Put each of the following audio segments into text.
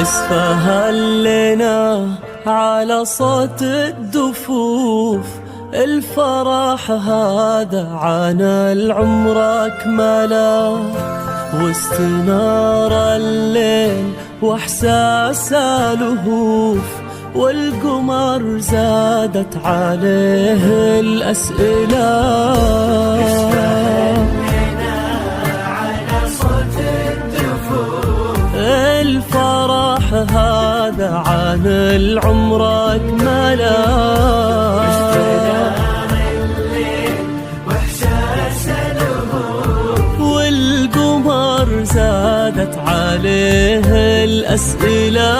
نصفها لنا على صوت الدفوف، الفرح هذا عن العمر أكمله، واستنار الليل واحساس لهوف، والقمر زادت عليه الأسئلة. الفرح هذا عن العمر أكمله، والقمر زادت عليه الأسئلة.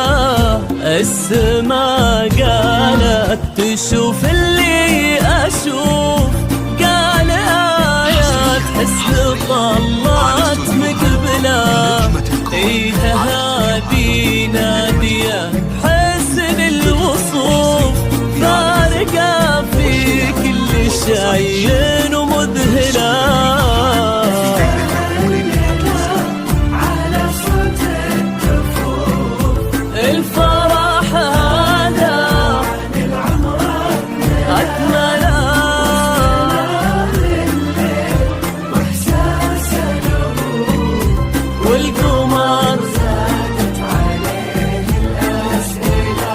السما قالت تشوف اللي أشوف، قال آيات حسن طلعت مقبله، إيه هذه نادية حسن الوصوف، فارقة في كل شيء ومذهلة. الفرح هذا أكمله، والقمر زادت عليه الأسئلة.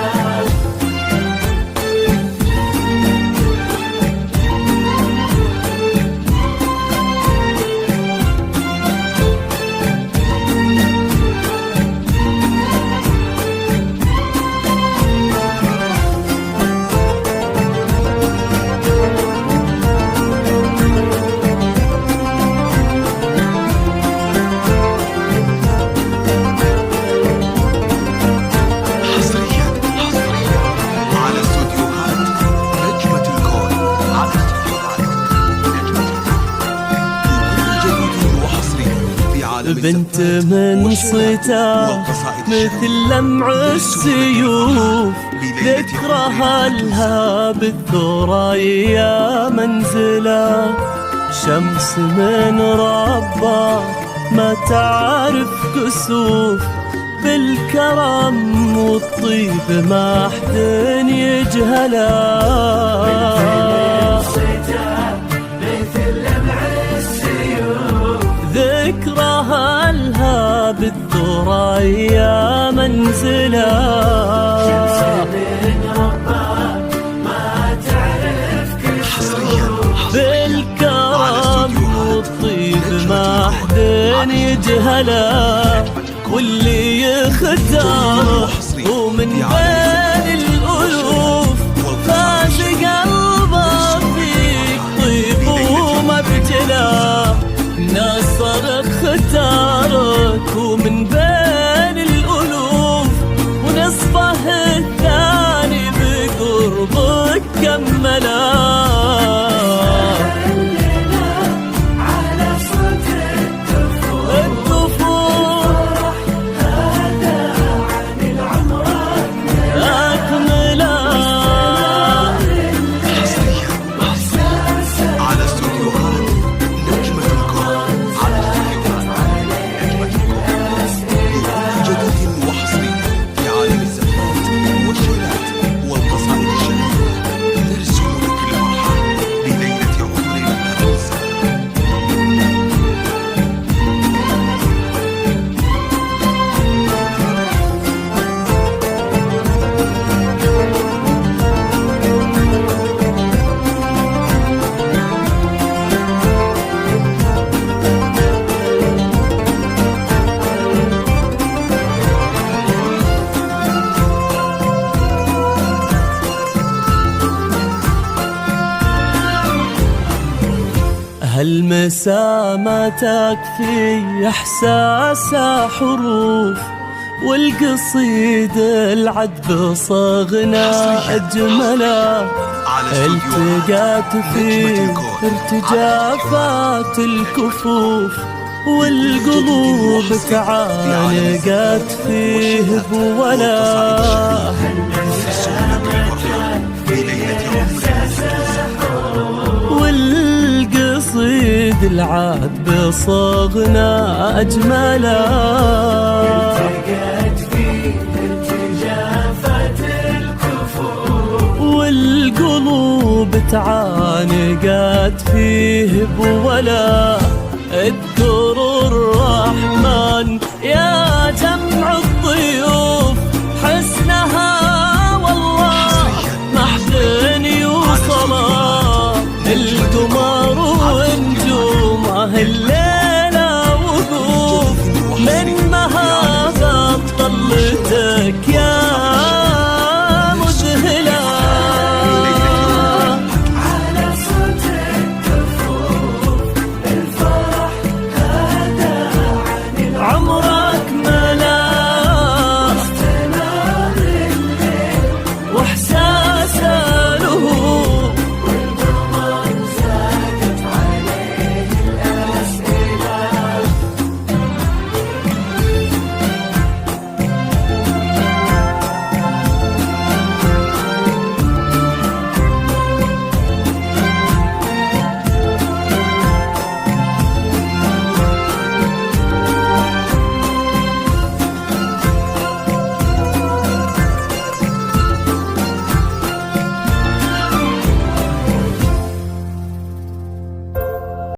بنت من صيتا مثل لمع السيوف، ذكرها لها بالثريا منزلة، شمس من ربا ما تعرف كسوف، بالكرم والطيب ما حد يجهلها. ذكرها لها بالثريا منزلة، شمس من ربا ما تعرف كسوف، بالكرم والطيب ما حد يجهله، واللي يختاره ومن بين الألوف، فاز قلبه فيك طيب ومبجله، نصر اختارك ومن بين الألوف، ونصفه الثاني بقربك كمله. على صوت الدفوف، هذا عن العمر أكمله. على استوديوهات نجمة الكون، جديد وحصري في عالم الزفات والشيلات والقصائد الشعرية، ترسم لك الفرحة بليلة عمر لا تنسى. هالمسا ما تكفي إحساسها حروف، والقصيد العذب صغنا أجمله، التقات فيه ارتجافات الكفوف، والقلوب تعانقت فيه بولا. والقصيد العذب صغنا أجمله، التقت فيه قلوب تعانقت فيه بولا. اذكروا الرحمن يا جماعة